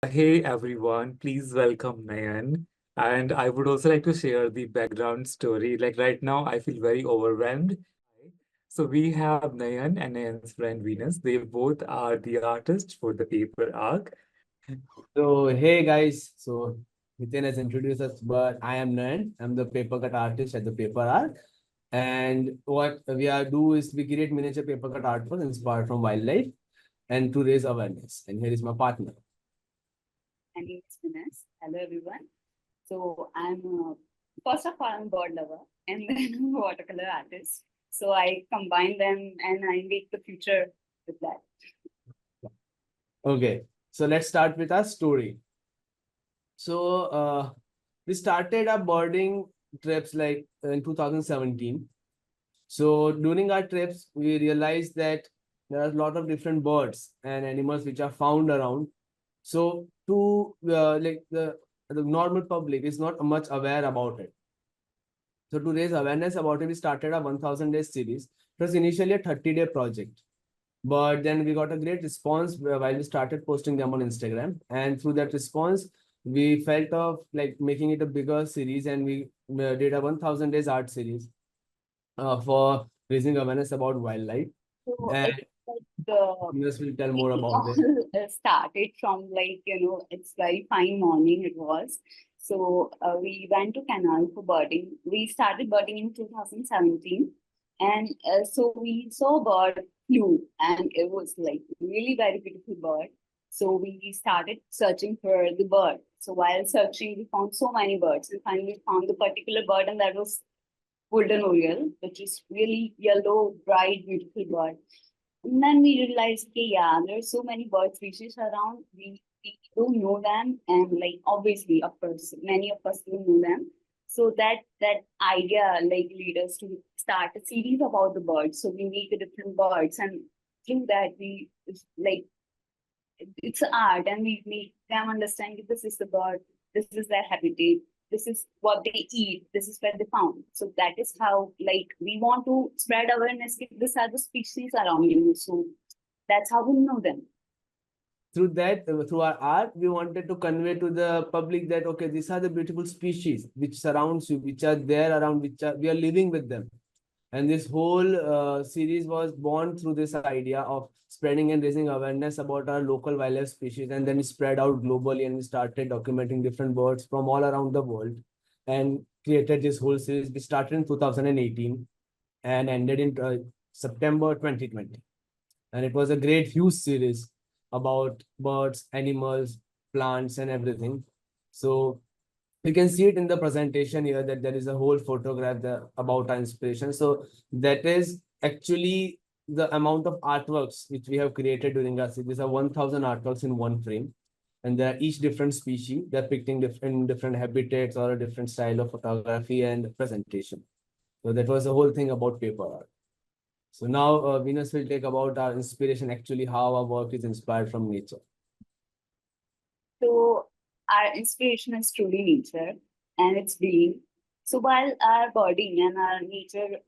Hey everyone, please welcome Nayan. And I would also like to share the background story. Like right now, I feel very overwhelmed. So we have Nayan and Nayan's friend Venus. They both are the artists for the Paper Ark. So, hey guys, Hiten has introduced us, but I am Nayan. I'm the paper cut artist at the Paper Ark. And what we are do is we create miniature paper cut artwork inspired from wildlife and to raise awareness. And here is my partner. My name is Finesse. Hello, everyone. So I'm first of all I'm a bird lover and then I'm a watercolor artist. So I combine them and I make the future with that. Okay, so let's start with our story. We started our birding trips like in 2017. So during our trips, we realized that there are a lot of different birds and animals which are found around. So to like the normal public is not much aware about it. So to raise awareness about it, we started a 1000 days series. It was initially a 30-day project, but then we got a great response while we started posting them on Instagram. And through that response, we felt of like making it a bigger series, and we did a 1000 days art series for raising awareness about wildlife. So And it's like the Venus will tell more it about all it. started from it's very fine morning it was. So we went to canal for birding. We started birding in 2017, and so we saw a bird flew, and it was like really very beautiful bird. So we started searching for the bird. So while searching, we found so many birds. We finally found the particular bird, and that was golden oriole, which is really yellow, bright, beautiful bird. And then we realized, okay, yeah, there's so many bird species around. We don't know them, and like obviously, of course, many of us don't know them. So that idea like lead us to start a series about the birds. So we meet the different birds, and through that we like it's art, and we make them understand that this is the bird, this is their habitat, this is what they eat, this is where they found. So that is how like we want to spread awareness that these are the species around you. So that's how we know them. Through that, through our art, we wanted to convey to the public that, okay, these are the beautiful species which surrounds you, which are there around, we are living with them. And this whole series was born through this idea of spreading and raising awareness about our local wildlife species, and then it spread out globally, and we started documenting different birds from all around the world and created this whole series. We started in 2018 and ended in September 2020. And it was a great, huge series about birds, animals, plants, and everything. So you can see it in the presentation here that there is a whole photograph there about our inspiration. So that is actually the amount of artworks which we have created during our series. These are 1000 artworks in one frame, and they are each different species depicting different habitats or a different style of photography and presentation. So that was the whole thing about paper art. So now Venus will take about our inspiration, actually how our work is inspired from nature. So our inspiration is truly nature and its being. So while our birding and our nature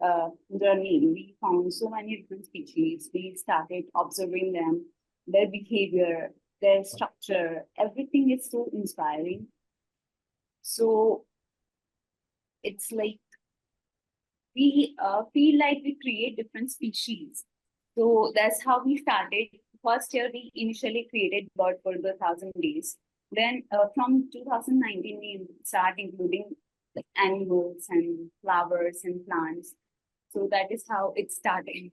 journey, we found so many different species. We started observing them, their behavior, their structure. Everything is so inspiring. So it's like we feel like we create different species. So that's how we started. First year, we initially created bird for the 1000 days. Then from 2019, we start including like animals and flowers and plants. So that is how it started.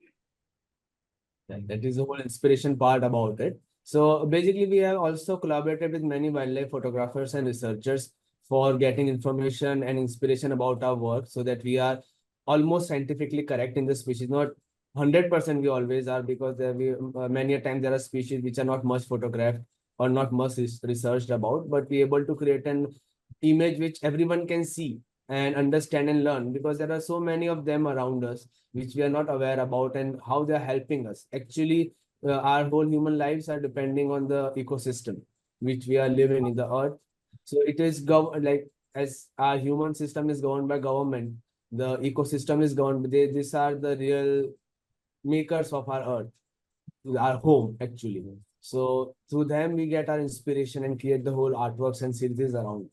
That is the whole inspiration part about it. So basically, we have also collaborated with many wildlife photographers and researchers for getting information and inspiration about our work, so that we are almost scientifically correct in the species. Not 100% we always are, because many a time there are species which are not much photographed or not much researched about, but we able to create an image which everyone can see and understand and learn, because there are so many of them around us which we are not aware about and how they are helping us. Actually, our whole human lives are depending on the ecosystem which we are living in the earth. So it is like, as our human system is governed by government, the ecosystem is governed. These are the real makers of our earth, our home actually. So through them, we get our inspiration and create the whole artworks and series around.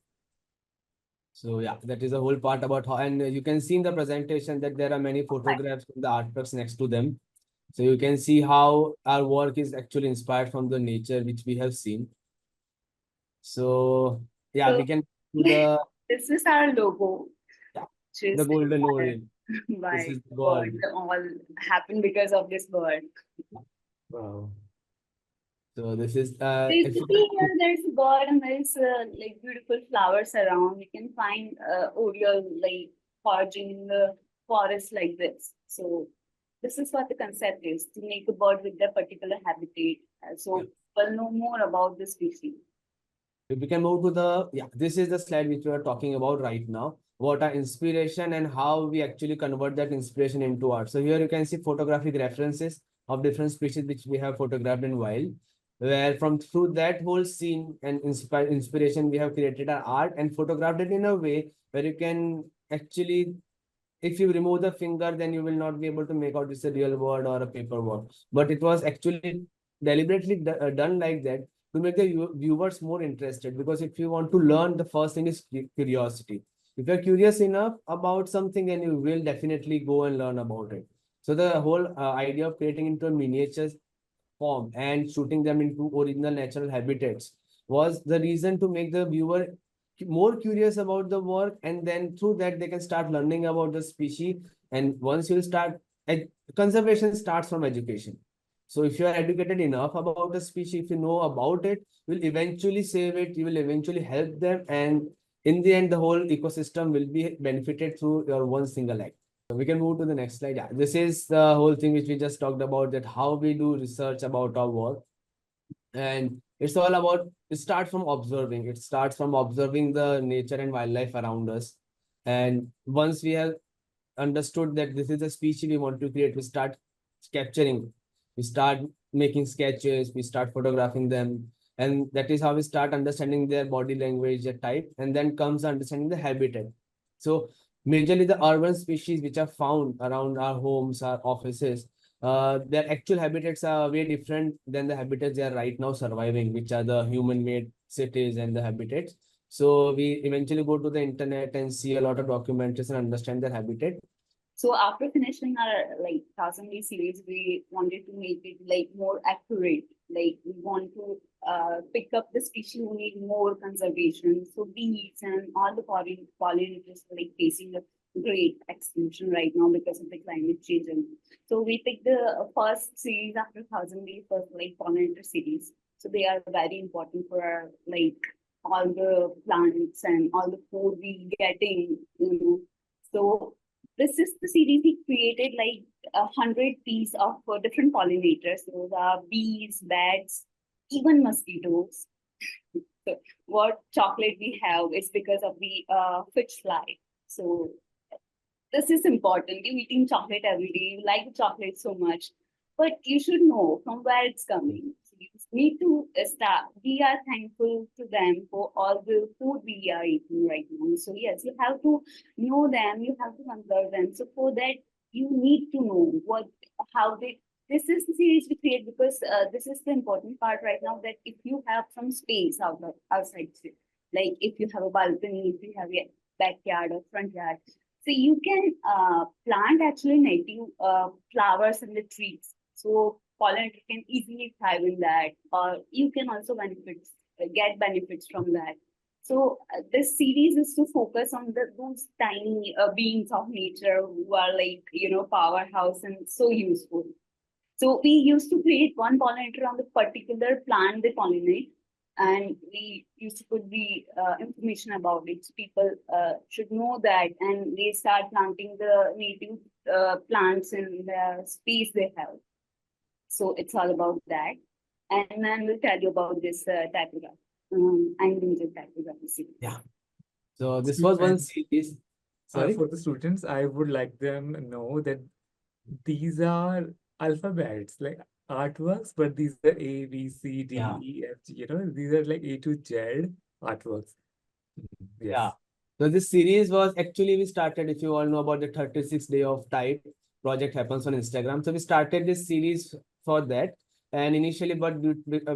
So yeah, that is a whole part about how, and you can see in the presentation that there are many photographs of the artworks next to them. So you can see how our work is actually inspired from the nature which we have seen. So yeah, So we can do the this is our logo, yeah, which the is golden orient. This by is the bird. gold. All happened because of this bird. Wow. So this is So if if you you see can, here, there's a bird and there's like beautiful flowers around. You can find Oriole like foraging in the forest like this. So this is what the concept is, to make a bird with their particular habitat. So we'll know more about the species. if we can move to the yeah, this is the slide which we are talking about right now. What are inspiration and how we actually convert that inspiration into art. So here you can see photographic references of different species which we have photographed in wild. Where from through that whole scene and inspiration, we have created our art and photographed it in a way where you can actually, if you remove the finger, then you will not be able to make out it's a real word or a paper word. But it was actually deliberately done like that to make the viewers more interested. Because if you want to learn, the first thing is curiosity. If you're curious enough about something, then you will definitely go and learn about it. So the whole idea of creating into a miniatures form and shooting them into original natural habitats was the reason to make the viewer more curious about the work, and then through that they can start learning about the species. And once you start, conservation starts from education. So if you are educated enough about a species, if you know about it, you will eventually save it, you will eventually help them, and in the end the whole ecosystem will be benefited through your one single act. So we can move to the next slide. Yeah, this is the whole thing which we just talked about, that how we do research about our work. And it's all about, it starts from observing. It starts from observing the nature and wildlife around us. And once we have understood that this is a species we want to create, we start capturing, we start making sketches, we start photographing them. And that is how we start understanding their body language, their type, and then comes understanding the habitat. So majorly the urban species which are found around our homes, our offices, their actual habitats are way different than the habitats they are right now surviving, which are the human-made cities and the habitats. So we eventually go to the internet and see a lot of documentaries and understand their habitat. So after finishing our like 1,000 day series, we wanted to make it like more accurate. Like we want to pick up the species who need more conservation. So bees and all the pollinators are like facing a great extinction right now because of the climate change. And so we picked the first series after 1,000 days, first like pollinator series. So they are very important for our like all the plants and all the food we getting, you know. So this is the series we created like 100 pieces of different pollinators. Those are bees, bats, even mosquitoes. So what chocolate we have is because of the fish fly. So this is important. You eating chocolate every day, you like chocolate so much, but you should know from where it's coming. So you need to start. We are thankful to them for all the food we are eating right now. So yes, you have to know them. You have to conserve them. So for that, you need to know what, how they. This is the series we create because this is the important part right now. That if you have some space outside, like if you have a balcony, if you have a backyard or front yard, so you can plant actually native flowers in the trees. So pollinator can easily thrive in that, or you can also get benefits from that. So this series is to focus on those tiny beings of nature who are like, you know, powerhouse and so useful. So we used to create one pollinator on the particular plant they pollinate, and we used to put the information about it. So people should know that, and they start planting the native plants in the space they have. So it's all about that. And then we'll tell you about this typography, endangered typography series. Yeah. So this was one series. Sorry. For the students, I would like them know that these are alphabets, like artworks, but these are A, B, C, D, Yeah. E, F, G, these are like A to Z artworks. Yes. Yeah. So this series was actually, we started, if you all know about the 36 day of type project happens on Instagram. So we started this series for that. And initially, but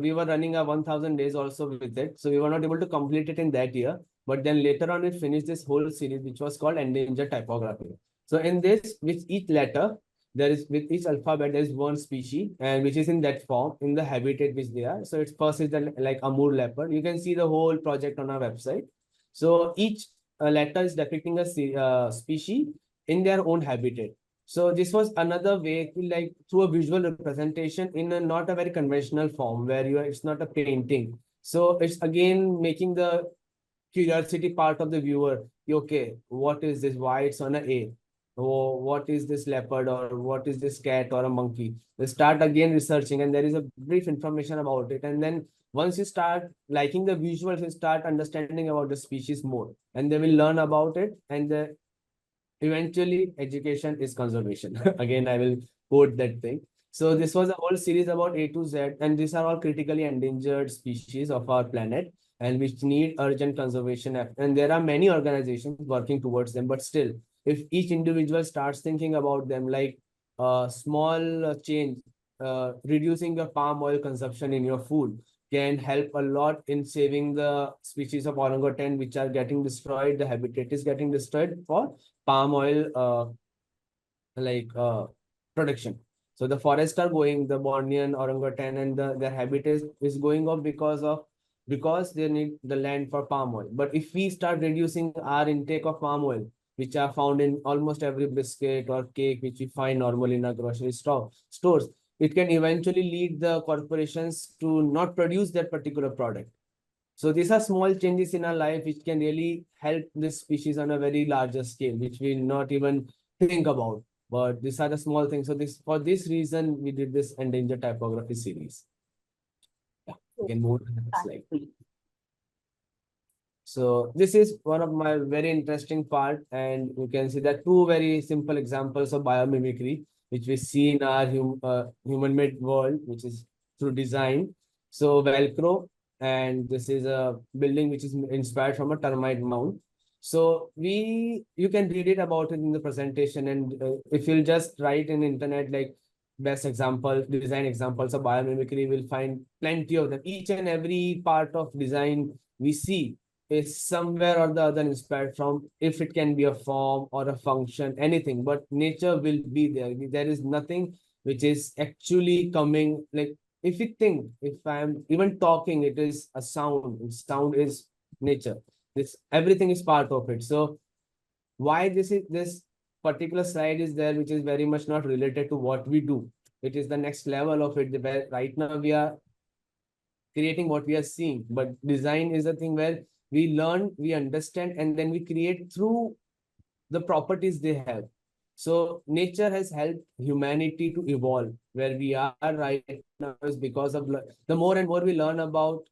we were running a 1000 days also with it. So we were not able to complete it in that year. But then later on, we finished this whole series, which was called Endangered Typography. So in this, with each letter, there is with each alphabet, there is one species, and which is in that form, in the habitat which they are. So it's first is the like Amur leopard. You can see the whole project on our website. So each letter is depicting a species in their own habitat. So this was another way to like through a visual representation in a not a very conventional form where it's not a painting. So it's again making the curiosity part of the viewer. Okay, what is this? Why it's on a A? Or what is this leopard or what is this cat or a monkey? They start again researching and there is a brief information about it. And then once you start liking the visuals, you start understanding about the species more and they will learn about it and eventually education is conservation. Again, I will quote that thing. So this was a whole series about A to Z, and these are all critically endangered species of our planet and which need urgent conservation. And there are many organizations working towards them, but still, if each individual starts thinking about them, like a small change, reducing your palm oil consumption in your food can help a lot in saving the species of orangutan, which are getting destroyed. The habitat is getting destroyed for palm oil production. So the forests are going, the Bornean orangutan and their habitat is going off because they need the land for palm oil. But if we start reducing our intake of palm oil, which are found in almost every biscuit or cake which we find normally in our grocery stores, it can eventually lead the corporations to not produce that particular product. So these are small changes in our life which can really help this species on a very larger scale, which we not even think about. But these are the small things. So this for this reason, we did this endangered typography series. Yeah, we can move to the next slide. So this is one of my very interesting part, and you can see that two very simple examples of biomimicry, which we see in our human-made world, which is through design. So Velcro, and this is a building which is inspired from a termite mound. So you can read it about it in the presentation, and if you'll just write in internet like best example, design examples of biomimicry, we'll find plenty of them. Each and every part of design we see is somewhere or the other inspired from, if it can be a form or a function, anything, but nature will be there. There is nothing which is actually coming, like if you think, if I'm even talking, it is a sound. Sound is nature. This everything is part of it. So why this particular slide is there, which is very much not related to what we do. It is the next level of it, where right now we are creating what we are seeing. But design is a thing where we learn, we understand, and then we create through the properties they have. So nature has helped humanity to evolve. Where we are right now is because of the more and more we learn about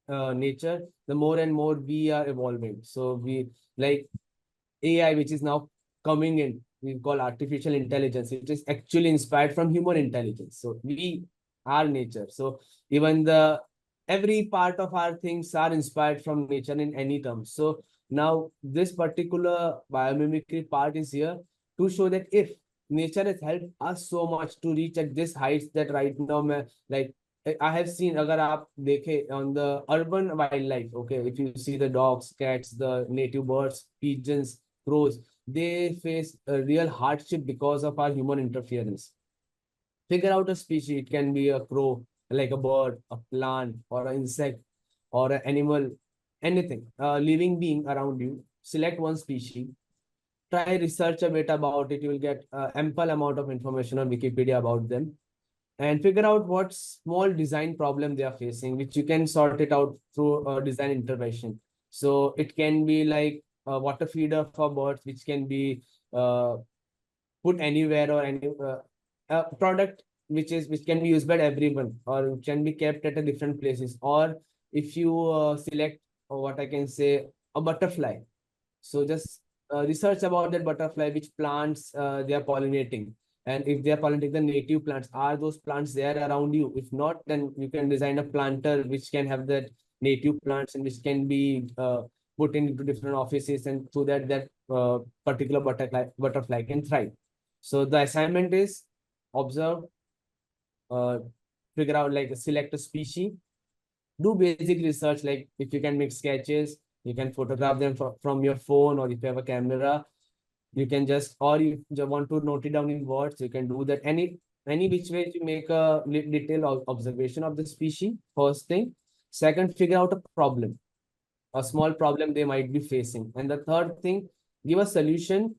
nature, the more and more we are evolving. So we like AI, which is now coming in, we call artificial intelligence, which is actually inspired from human intelligence. So we are nature. So even every part of our things are inspired from nature in any terms. So now this particular biomimicry part is here to show that if nature has helped us so much to reach at this heights that right now, like I have seen, agar aap dekhe on the urban wildlife, okay, if you see the dogs, cats, the native birds, pigeons, crows, they face a real hardship because of our human interference. Figure out a species. It can be a crow, like a bird, a plant, or an insect, or an animal, anything, a living being around you. Select one species. Try research a bit about it. You will get ample amount of information on Wikipedia about them, and figure out what small design problem they are facing, which you can sort it out through a design intervention. So it can be like a water feeder for birds, which can be uh, put anywhere, or any a product which can be used by everyone, or can be kept at a different places. Or if you select what I can say, a butterfly, so just research about that butterfly, which plants they are pollinating. And if they are pollinating the native plants, are those plants there around you? If not, then you can design a planter which can have that native plants and which can be put into different offices, and so that particular butterfly can thrive. So the assignment is observe, uh, figure out, like select a species, do basic research, like if you can make sketches, you can photograph them from your phone, or if you have a camera, you can just, or you just want to note it down in words, you can do that. Any which way to make a detailed observation of the species, first thing. Second, figure out a problem, a small problem they might be facing. And the third thing, give a solution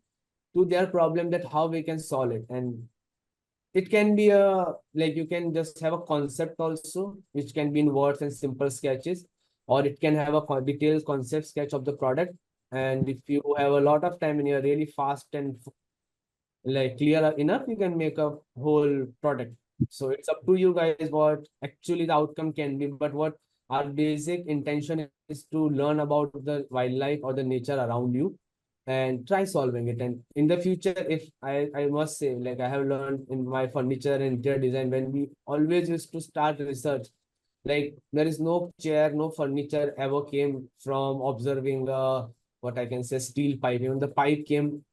to their problem, that how we can solve it. And it can be a, like you can just have a concept also, which can be in words and simple sketches, or it can have a detailed concept sketch of the product. And if you have a lot of time and you're really fast and like clear enough, you can make a whole product. So it's up to you guys what actually the outcome can be. But what our basic intention is to learn about the wildlife or the nature around you and try solving it. And in the future, if I must say, like I have learned in my furniture and interior design, when we always used to start research, like there is no chair, no furniture ever came from observing what I can say, steel pipe. Even the pipe came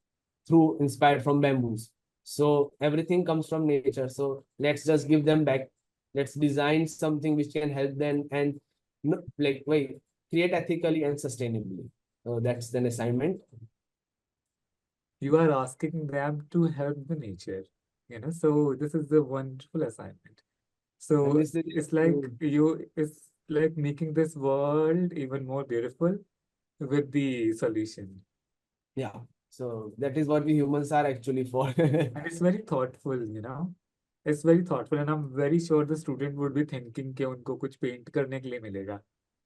through inspired from bamboos. So everything comes from nature. So let's just give them back. Let's design something which can help them and like wait, create ethically and sustainably. So that's an assignment. You are asking them to help the nature, so this is a wonderful assignment. And So this is it's like making this world even more beautiful with the solution. yeah. So that is what we humans are actually for. And it's very thoughtful. It's very thoughtful, and I'm very sure the student would be thinking कि उनको कुछ paint करने के लिए मिलेगा,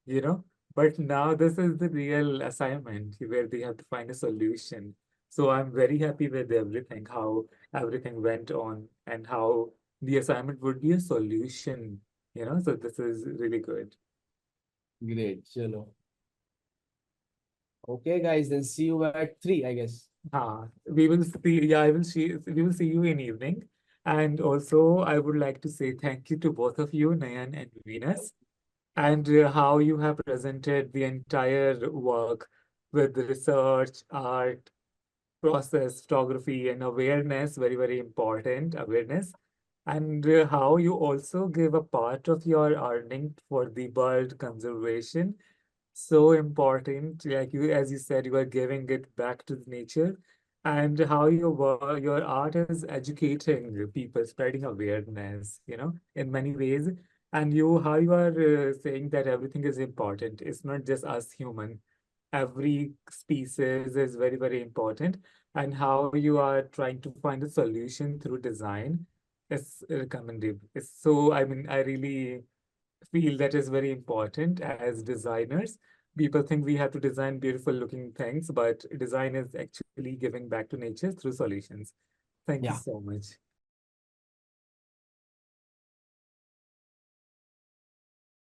you know. But now this is the real assignment where they have to find a solution. So I'm very happy with everything, how everything went on, and how the assignment would be a solution. So this is really good. Great. Chalo. Okay, guys, then see you at 3, I guess. We will see. Yeah, we will see you in evening. And also, I would like to say thank you to both of you, Nayan and Venus, and how you have presented the entire work with the research, art, process, photography, and awareness. Very, very important awareness. And how you also give a part of your earning for the bird conservation, so important. Like you, as you said, you are giving it back to the nature, and how your art is educating people, spreading awareness, in many ways. And how you are saying that everything is important. It's not just us human. Every species is very, very important, and how you are trying to find a solution through design is recommendable. I mean, I really feel that is very important as designers. People think we have to design beautiful looking things, but design is actually giving back to nature through solutions. Thank you Yeah. so much.